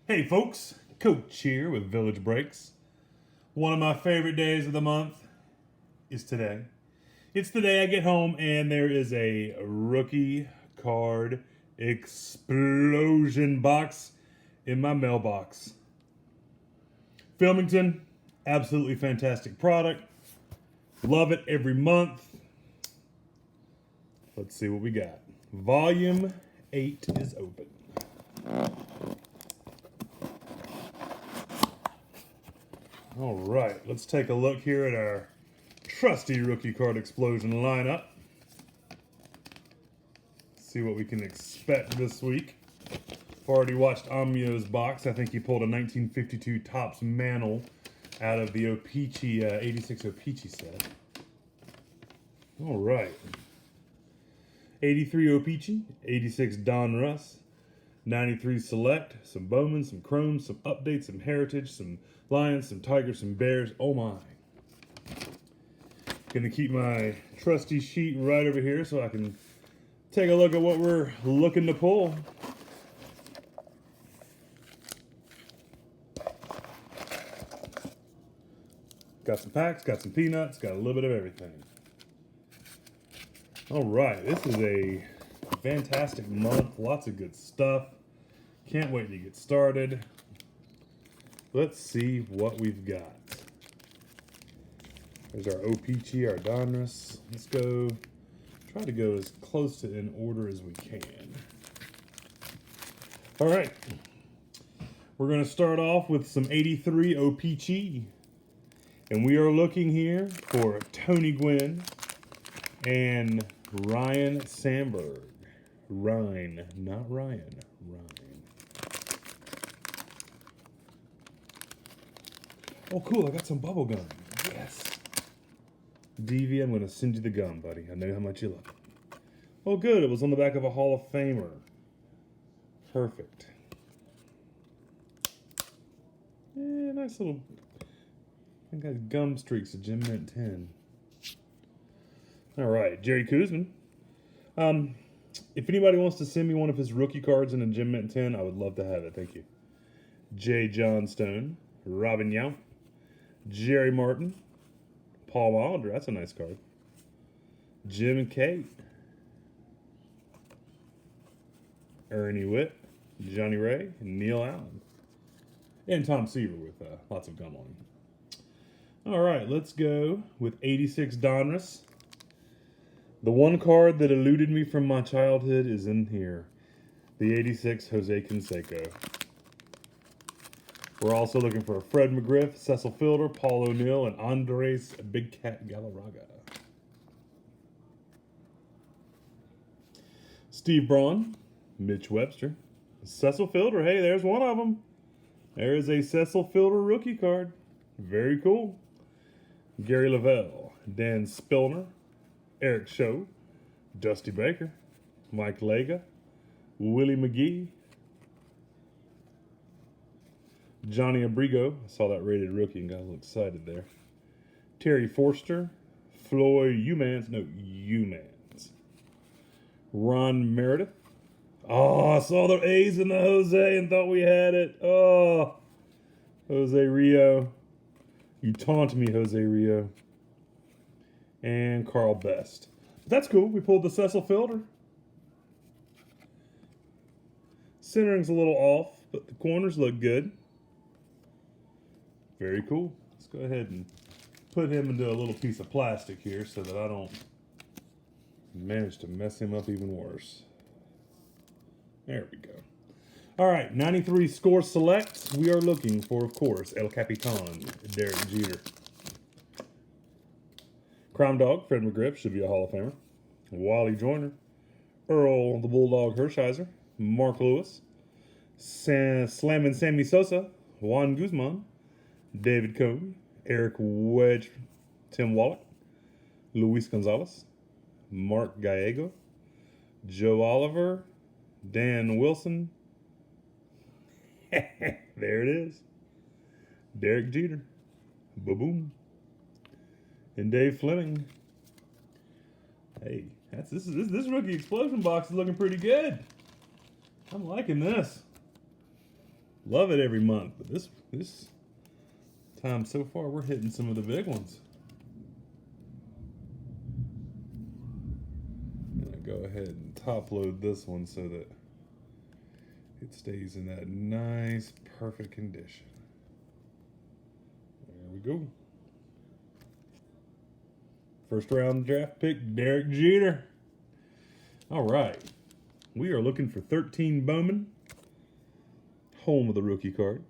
Hey folks, Coach here with Village Breaks. One of my favorite days of the month is today. It's the day I get home and there is a rookie card explosion box in my mailbox. Philmington, absolutely fantastic product. Love it every month. Let's see what we got. Volume 8 is open. All right, let's take a look here at our trusty rookie card explosion lineup. See what we can expect this week. I've already watched Amio's box. I think he pulled a 1952 Topps Mantle out of the O-Pee-Chee, 86 O-Pee-Chee set. All right. 83 O-Pee-Chee, 86 Don Russ, 93 Select, some Bowman, some Chrome, some Updates, some Heritage, some Lions, some Tigers, some Bears. Oh my. Gonna keep my trusty sheet right over here so I can take a look at what we're looking to pull. Got some packs, got some peanuts, got a little bit of everything. All right, this is a fantastic month. Lots of good stuff. Can't wait to get started. Let's see what we've got. There's our O-Pee-Chee, our Donruss. Let's go, try to go as close to in order as we can. All right, we're gonna start off with some 83 O-Pee-Chee. And we are looking here for Tony Gwynn and Ryan Sandberg. Ryan, not Ryan. Ryan. Oh, cool. I got some bubble gum. Yes. DV, I'm going to send you the gum, buddy. I know how much you love it. Oh, good. It was on the back of a Hall of Famer. Perfect. Yeah, nice little... I got gum streaks at Gem Mint 10. All right, Jerry Kuzman. If anybody wants to send me one of his rookie cards in a Gem Mint 10, I would love to have it. Thank you. J. Johnstone, Robin Yount, Jerry Martin, Paul Molitor. That's a nice card. Jim and Kate, Ernie Witt, Johnny Ray, and Neil Allen, and Tom Seaver with lots of gum on him. All right, let's go with 86 Donruss. The one card that eluded me from my childhood is in here. The 86 Jose Canseco. We're also looking for Fred McGriff, Cecil Fielder, Paul O'Neill, and Andres Big Cat Galarraga. Steve Braun, Mitch Webster, Cecil Fielder. Hey, there's one of them. There is a Cecil Fielder rookie card. Very cool. Gary Lavelle, Dan Spillner, Eric Show, Dusty Baker, Mike Lega, Willie McGee, Johnny Abrigo. I saw that rated rookie and got a little excited there. Terry Forster, Floyd Umans, Ron Meredith. Oh, I saw the A's in the Jose and thought we had it. Oh, Jose Rio. You taunt me, Jose Rio. And Carl Best. That's cool. We pulled the Cecil Fielder. Centering's a little off, but the corners look good. Very cool. Let's go ahead and put him into a little piece of plastic here so that I don't manage to mess him up even worse. There we go. All right, 93 Score Select. We are looking for, of course, El Capitan, Derek Jeter. Crime Dog, Fred McGriff, should be a Hall of Famer. Wally Joyner, Earl the Bulldog Hershiser, Mark Lewis, Slammin' Sammy Sosa, Juan Guzman, David Cohn, Eric Wedge, Tim Wallach, Luis Gonzalez, Mark Gallego, Joe Oliver, Dan Wilson. There it is. Derek Jeter. Ba-boom. And Dave Fleming. Hey, this rookie explosion box is looking pretty good. I'm liking this. Love it every month, but this time so far, we're hitting some of the big ones. I'm gonna go ahead and top load this one so that it stays in that nice, perfect condition. There we go. First round draft pick, Derek Jeter. All right. We are looking for 13 Bowman. Home of the rookie card.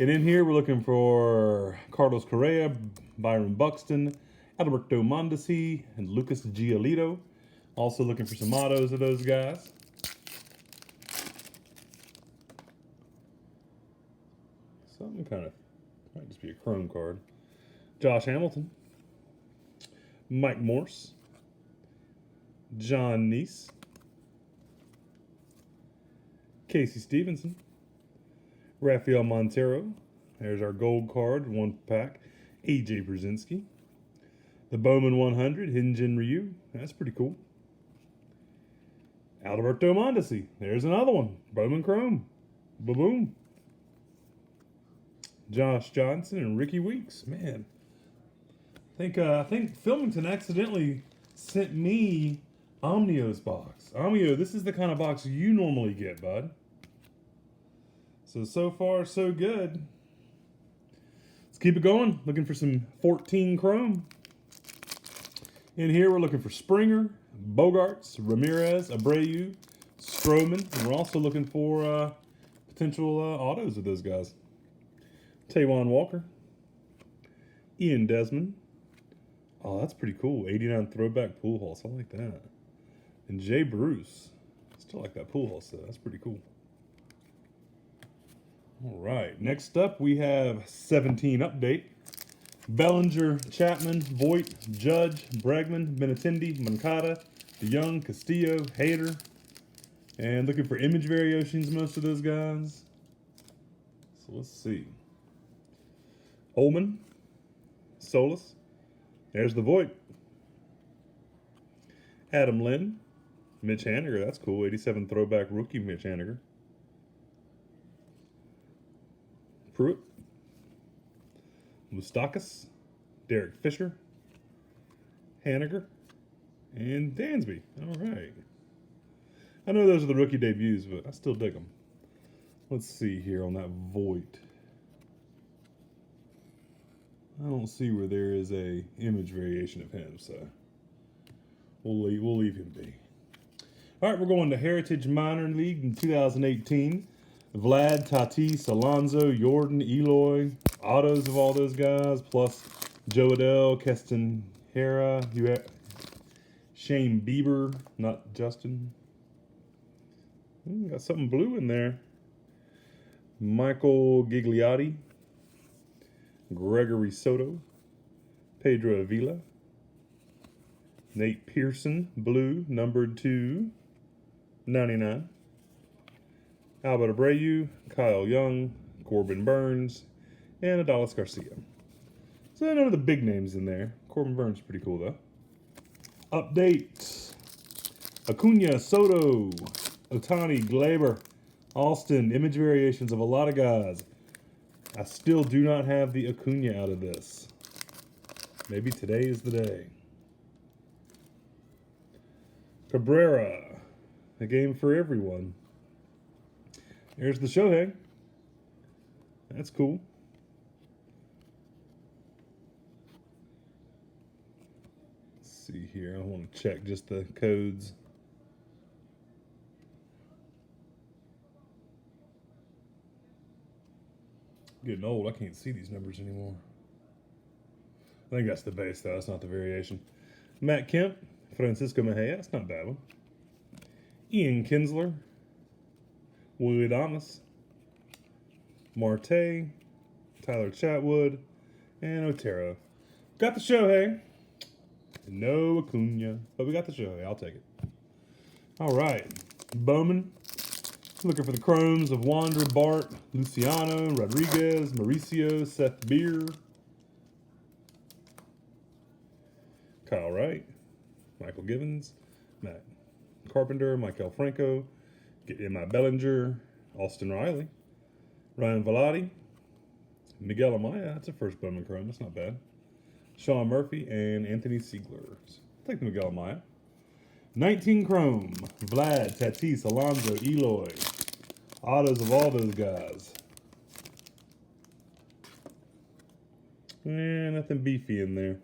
And in here, we're looking for Carlos Correa, Byron Buxton, Alberto Mondesi, and Lucas Giolito. Also looking for some autos of those guys. Something kind of, might just be a chrome card. Josh Hamilton, Mike Morse, John Neese, Casey Stevenson, Rafael Montero. There's our gold card, 1 pack. AJ Brzezinski. The Bowman 100, Hyunjin Ryu. That's pretty cool. Alberto Mondesi. There's another one. Bowman Chrome. Ba-boom. Josh Johnson and Ricky Weeks. Man. I think Philmington accidentally sent me Omnio's box. Omnio, this is the kind of box you normally get, bud. So far, so good. Let's keep it going. Looking for some 14 chrome. In here, we're looking for Springer, Bogarts, Ramirez, Abreu, Stroman, and we're also looking for potential autos of those guys. Taijuan Walker, Ian Desmond. Oh, that's pretty cool. 89 throwback Pujols. I like that. And Jay Bruce. Still like that Pujols, so that's pretty cool. All right, next up we have 17 update. Bellinger, Chapman, Voit, Judge, Bregman, Benintendi, Moncada, DeYoung, Castillo, Hader. And looking for image variations, most of those guys. So let's see. Ullman, Solis. There's the Voit. Adam Lynn, Mitch Haniger. That's cool. 87 throwback rookie Mitch Haniger. Pruitt, Moustakas, Derek Fisher, Haniger, and Dansby. All right. I know those are the rookie debuts, but I still dig them. Let's see here on that Voit. I don't see where there is a image variation of him, so we'll leave him be. All right, we're going to Heritage Minor League in 2018. Vlad, Tatis, Alonso, Jordan, Eloy, autos of all those guys, plus Joe Adell, Keston Hera, Shane Bieber, not Justin. Got something blue in there. Michael Gigliotti, Gregory Soto, Pedro Avila, Nate Pearson, blue, numbered to 99. Albert Abreu, Kyle Young, Corbin Burns, and Adolis Garcia. So none of the big names in there. Corbin Burns is pretty cool though. Update. Acuna, Soto, Otani, Glaber, Austin, image variations of a lot of guys. I still do not have the Acuna out of this. Maybe today is the day. Cabrera, a game for everyone. There's the Shohei. That's cool. Let's see here. I want to check just the codes. Getting old. I can't see these numbers anymore. I think that's the base, though. That's not the variation. Matt Kemp, Francisco Mejia. That's not a bad one. Ian Kinsler, Willie Adames, Marte, Tyler Chatwood, and Otero. Got the Shohei. No Acuna, but we got the Shohei. I'll take it. All right. Bowman. Looking for the chromes of Wander, Bart, Luciano, Rodriguez, Mauricio, Seth Beer, Kyle Wright, Michael Givens, Matt Carpenter, Michael Franco, get in my Bellinger, Austin Riley, Ryan Velotti, Miguel Amaya. That's a first Bowman Chrome. That's not bad. Sean Murphy and Anthony Siegler. Take the Miguel Amaya. 19 Chrome. Vlad, Tatis, Alonso, Eloy. Autos of all those guys. Nothing beefy in there.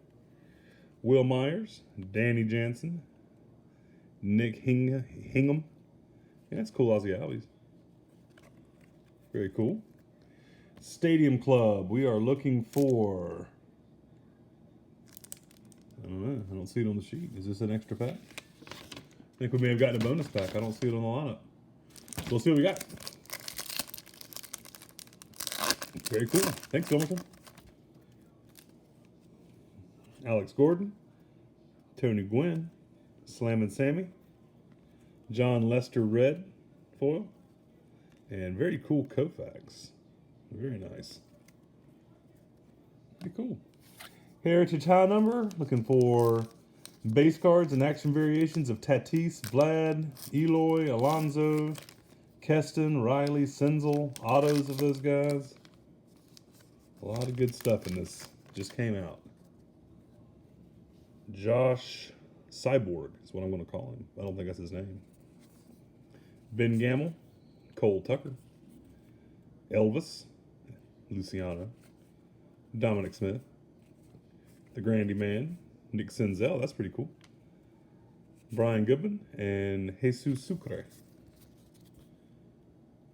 Will Myers, Danny Jansen, Nick Hingham. Yeah, that's cool Aussie Albies. Very cool. Stadium Club. We are looking for... I don't know. I don't see it on the sheet. Is this an extra pack? I think we may have gotten a bonus pack. I don't see it on the lineup. So we'll see what we got. Very cool. Thanks, Philmington. Alex Gordon, Tony Gwynn, Slammin' Sammy, John Lester Red foil, and very cool Koufax. Very nice. Pretty cool. Heritage high number, looking for base cards and action variations of Tatis, Vlad, Eloy, Alonso, Keston, Riley, Senzel, autos of those guys. A lot of good stuff in this. Just came out. Josh Cyborg is what I'm going to call him. I don't think that's his name. Ben Gamble, Cole Tucker, Elvis, Luciano, Dominic Smith, the Grandy Man, Nick Senzel, that's pretty cool. Brian Goodman, and Jesus Sucre.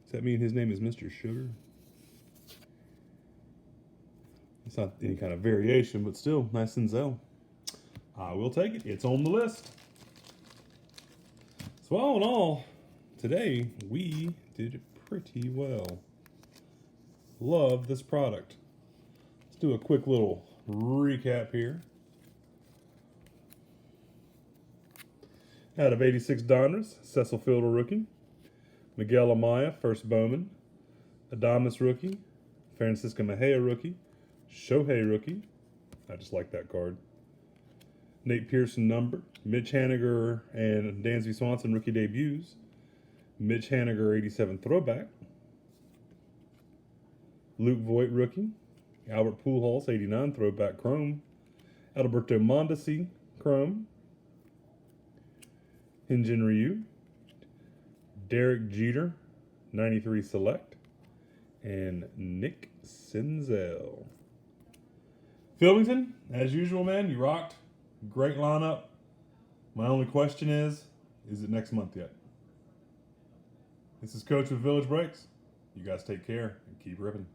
Does that mean his name is Mr. Sugar? It's not any kind of variation, but still, nice Senzel. I will take it. It's on the list. So all in all, today we did pretty well. Love this product. Let's do a quick little recap here. Out of 86 Donruss, Cecil Fielder rookie, Miguel Amaya, first Bowman, Adames rookie, Francisco Mejia rookie, Shohei rookie. I just like that card. Nate Pearson number, Mitch Haniger and Dansby Swanson rookie debuts, Mitch Haniger 87 throwback, Luke Voigt rookie, Albert Pujols 89 throwback chrome, Alberto Mondesi chrome, Hyun-Jin Ryu, Derek Jeter 93 select, and Nick Senzel. Philmington, as usual, man, you rocked. Great lineup. My only question is it next month yet? This is Coach with Village Breaks. You guys take care and keep ripping.